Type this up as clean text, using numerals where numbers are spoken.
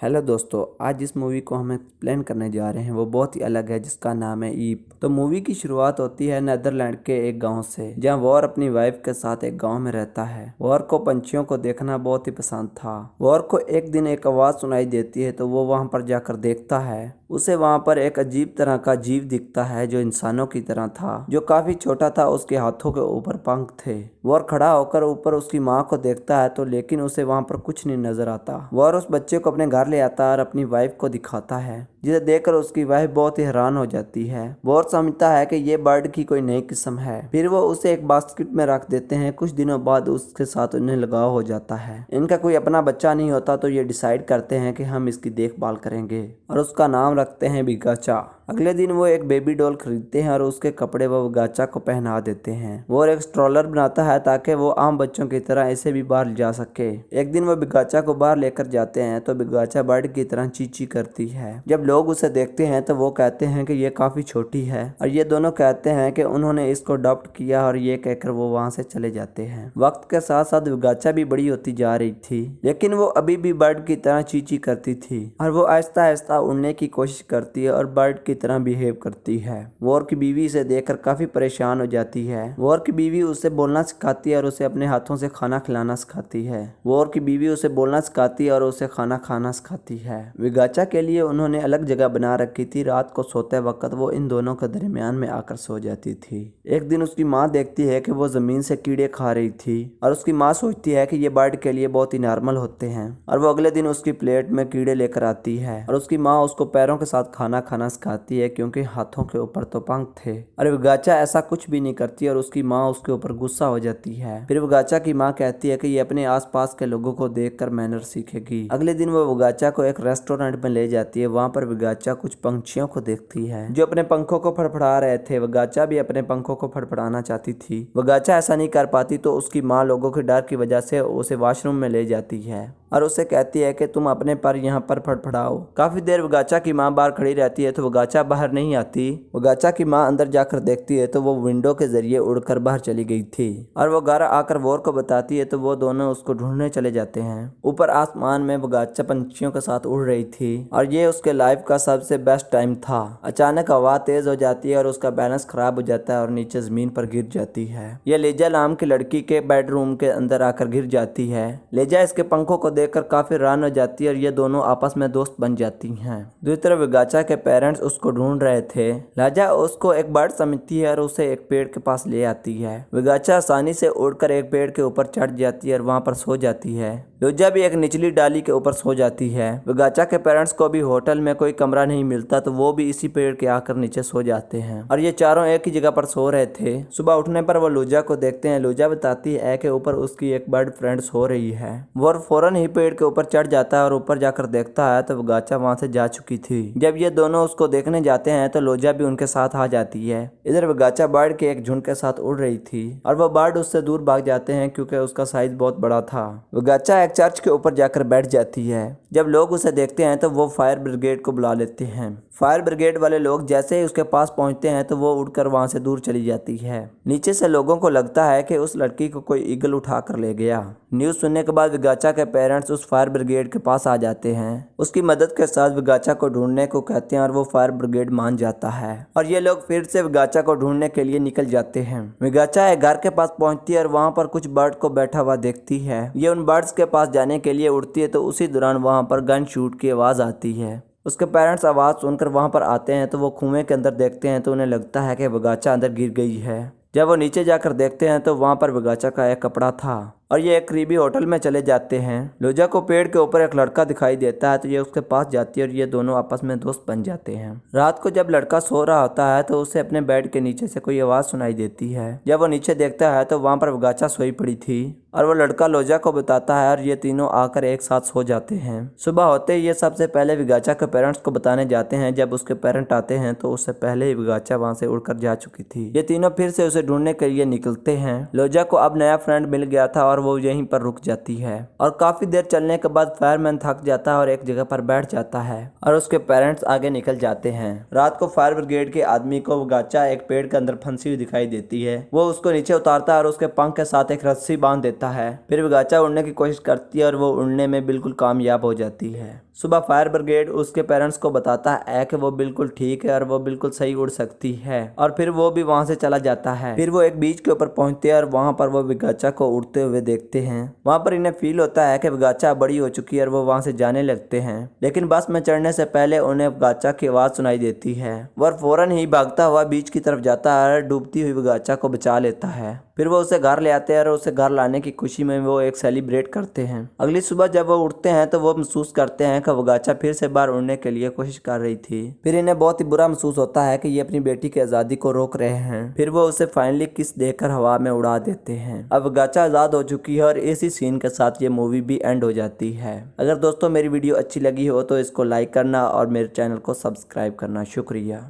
Hello दोस्तों, आज जिस मूवी को हम एक्सप्लेन करने जा रहे हैं वो बहुत ही अलग है, जिसका नाम है ईप। तो मूवी की शुरुआत होती है नेदरलैंड के एक गांव से, जहां वॉर अपनी वाइफ के साथ एक गांव में रहता है। वॉर को पंछियों को देखना बहुत ही पसंद था। वॉर को एक दिन एक आवाज सुनाई देती है, तो वो वहां पर जाकर देखता है। उसे वहां पर एक अजीब तरह का जीव दिखता है जो इंसानों की तरह था, जो काफी छोटा था। उसके हाथों के ऊपर पंख थे। वॉर खड़ा होकर ऊपर उसकी माँ को देखता है, तो लेकिन उसे वहां पर कुछ नहीं नजर आता। वॉर उस बच्चे को अपने घर ले आता है और अपनी वाइफ को दिखाता है, जिसे देखकर उसकी वाइफ बहुत ही हैरान हो जाती है। वॉर समझता है कि ये बर्ड की कोई नई किस्म है। फिर वो उसे एक बास्केट में रख देते हैं। कुछ दिनों बाद उसके साथ उन्हें लगाव हो जाता है। इनका कोई अपना बच्चा नहीं होता, तो ये डिसाइड करते हैं कि हम इसकी देखभाल करेंगे और उसका नाम रखते हैं बिगाचा। अगले दिन वो एक बेबी डॉल खरीदते हैं और उसके कपड़े वो बिगाचा को पहना देते हैं। वो एक स्ट्रोलर बनाता है ताकि वो आम बच्चों की तरह इसे भी बाहर जा सके। एक दिन वो बिगाचा को बाहर लेकर जाते हैं, तो बिगाचा बर्ड की तरह चींची करती है। जब लोग उसे देखते हैं तो वो कहते हैं कि ये काफी छोटी है, और ये दोनों कहते हैं कि उन्होंने इसको अडॉप्ट किया, और ये कहकर वो वहाँ से चले जाते हैं। वक्त के साथ साथ बिगाचा भी बड़ी होती जा रही थी, लेकिन वो अभी भी बर्ड की तरह चींची करती थी, और वो आहिस्ता आहिस्ता उड़ने की कोशिश करती है और बर्ड की तरह बिहेव करती है। वॉर की बीवी इसे देखकर काफी परेशान हो जाती है। वॉर की बीवी उसे बोलना सिखाती है और उसे अपने हाथों से खाना खिलाना सिखाती है। वॉर की बीवी उसे बोलना सिखाती है और उसे खाना खाना सिखाती है। बिगाचा के लिए उन्होंने अलग जगह बना रखी थी। रात को सोते वक्त वो इन दोनों के दरमियान में आकर सो जाती थी। एक दिन उसकी माँ देखती है कि वो जमीन से कीड़े खा रही थी, और उसकी माँ सोचती है कि ये बर्ड के लिए बहुत ही नॉर्मल होते हैं, और वो अगले दिन उसकी प्लेट में कीड़े लेकर आती है, और उसकी माँ उसको पैरों के साथ खाना खाना सिखाती है, क्योंकि हाथों के ऊपर तो पंख थे। और बिगाचा ऐसा कुछ भी नहीं करती, और उसकी माँ उसके ऊपर गुस्सा हो जाती है। फिर बिगाचा की माँ कहती है कि ये अपने आसपास के लोगों को देखकर मैनर सीखेगी। अगले दिन वो बिगाचा को एक रेस्टोरेंट में ले जाती है। वहाँ पर बिगाचा कुछ पंछियों को देखती है जो अपने पंखों को फड़फड़ा रहे थे। बिगाचा भी अपने पंखों को फड़फड़ाना चाहती थी। बिगाचा ऐसा नहीं कर पाती, तो उसकी माँ लोगों के डर की वजह से उसे वॉशरूम में ले जाती है और उसे कहती है कि तुम अपने पर यहाँ पर फड़फड़ाओ। काफी देर बिगाचा की माँ बाहर खड़ी रहती है, तो बिगाचा बाहर नहीं आती। बिगाचा की माँ अंदर जाकर देखती है तो वो विंडो के जरिए उड़कर बाहर चली गई थी, और वो घर आकर वॉर को बताती है, तो वो दोनों उसको ढूंढने चले जाते हैं। ऊपर आसमान में बिगाचा पंछियों के साथ उड़ रही थी, और ये उसके लाइफ का सबसे बेस्ट टाइम था। अचानक हवा तेज हो जाती है और उसका बैलेंस खराब हो जाता है और नीचे जमीन पर गिर जाती है। ये लेजा नाम की लड़की के बेडरूम के अंदर आकर गिर जाती है। लेजा इसके पंखों को देखकर काफी हैरान हो जाती है, और ये दोनों आपस में दोस्त बन जाती हैं। दूसरी तरफ बिगाचा के पेरेंट्स उसको ढूंढ रहे थे। लेजा उसको एक बर्ड समझती है और उसे एक पेड़ के पास ले आती है। बिगाचा आसानी से उड़कर एक पेड़ के ऊपर चढ़ जाती है और वहां पर सो जाती है। लोजा भी एक निचली डाली के ऊपर सो जाती है। बिगाचा के पेरेंट्स को भी होटल में कोई कमरा नहीं मिलता, तो वो भी इसी पेड़ के आकर नीचे सो जाते हैं, और ये चारों एक ही जगह पर सो रहे थे। सुबह उठने पर वो लोजा को देखते हैं। लोजा बताती है कि ऊपर उसकी एक बर्ड फ्रेंड सो रही है। वो फौरन ही पेड़ के ऊपर चढ़ जाता है और ऊपर जाकर देखता है तो बिगाचा वहां से जा चुकी थी। जब ये दोनों उसको देखने जाते हैं तो लोजा भी उनके साथ आ जाती है। इधर बिगाचा बर्ड के एक झुंड के साथ उड़ रही थी, और वो बर्ड उससे दूर भाग जाते हैं क्योंकि उसका साइज बहुत बड़ा था। बिगाचा एक चर्च के ऊपर जाकर बैठ जाती है। जब लोग उसे देखते हैं तो वो फायर ब्रिगेड को बुला लेते हैं। फायर ब्रिगेड वाले लोग जैसे ही उसके पास पहुंचते हैं तो वो उड़कर वहां से दूर चली जाती है। नीचे से लोगों को लगता है कि उस लड़की को कोई ईगल उठा कर ले गया। न्यूज सुनने के बाद बिगाचा के पेरेंट्स उस फायर ब्रिगेड के पास आ जाते हैं। उसकी मदद के साथ बिगाचा को ढूंढने को कहते हैं, और वो फायर ब्रिगेड मान जाता है, और ये लोग फिर से बिगाचा को ढूंढने के लिए निकल जाते हैं। बिगाचा एक घर के पास पहुंचती है और वहां पर कुछ बर्ड को बैठा हुआ देखती है। ये उन बर्ड्स के पास जाने के लिए उड़ती है, तो उसी दौरान वहां पर गन शूट की आवाज आती है। उसके पेरेंट्स आवाज सुनकर वहां पर आते हैं, तो वो कुएं के अंदर देखते हैं, तो उन्हें लगता है कि बिगाचा अंदर गिर गई है। जब वो नीचे जाकर देखते हैं तो वहां पर बिगाचा का एक कपड़ा था, और ये एक करीबी होटल में चले जाते हैं। लोजा को पेड़ के ऊपर एक लड़का दिखाई देता है, तो ये उसके पास जाती है और ये दोनों आपस में दोस्त बन जाते हैं। रात को जब लड़का सो रहा होता है तो उसे अपने बेड के नीचे से कोई आवाज सुनाई देती है। जब वो नीचे देखता है तो वहां पर बिगाचा सोई पड़ी थी, और वो लड़का लोजा को बताता है, और ये तीनों आकर एक साथ सो जाते हैं। सुबह होते ही ये सबसे पहले बिगाचा के पेरेंट्स को बताने जाते हैं। जब उसके पेरेंट आते हैं तो उससे पहले ही बिगाचा वहां से उड़कर जा चुकी थी। ये तीनों फिर से उसे ढूंढने के लिए निकलते हैं। लोजा को अब नया फ्रेंड मिल गया था, और वो यहीं पर रुक जाती है, और काफी देर चलने के बाद फायरमैन थक जाता है और एक जगह पर बैठ जाता है, और उसके पेरेंट्स आगे निकल जाते हैं। रात को फायर ब्रिगेड के आदमी को बिगाचा एक पेड़ के अंदर फंसी हुई दिखाई देती है। वो उसको नीचे उतारता है और उसके पंख के साथ एक रस्सी बांध देता है। फिर बिगाचा उड़ने की कोशिश करती है और वो उड़ने में बिल्कुल कामयाब हो जाती है। सुबह फायर ब्रिगेड उसके पेरेंट्स को बताता है कि वो बिल्कुल ठीक है और वो बिल्कुल सही उड़ सकती है, और फिर वो भी वहाँ से चला जाता है। फिर वो एक बीच के ऊपर पहुंचते हैं और वहाँ पर वो विगाचा को उड़ते हुए देखते हैं। वहाँ पर इन्हें फील होता है कि विगाचा बड़ी हो चुकी है और वो वहाँ से जाने लगते हैं, लेकिन बस में चढ़ने से पहले उन्हें विगाचा की आवाज सुनाई देती है। वह फौरन ही भागता हुआ बीच की तरफ जाता है और डूबती हुई विगाचा को बचा लेता है। फिर वो उसे घर ले आते हैं और उसे घर लाने की खुशी में वो एक सेलिब्रेट करते हैं। अगली सुबह जब वो उठते हैं तो वो महसूस करते हैं कि विगाचा फिर से बाहर उड़ने के लिए कोशिश कर रही थी। फिर इन्हें बहुत ही बुरा महसूस होता है कि ये अपनी बेटी की आज़ादी को रोक रहे हैं। फिर वो उसे फाइनली किस देकर हवा में उड़ा देते हैं। अब विगाचा आज़ाद हो चुकी है और इसी सीन के साथ ये मूवी भी एंड हो जाती है। अगर दोस्तों मेरी वीडियो अच्छी लगी हो तो इसको लाइक करना और मेरे चैनल को सब्सक्राइब करना। शुक्रिया।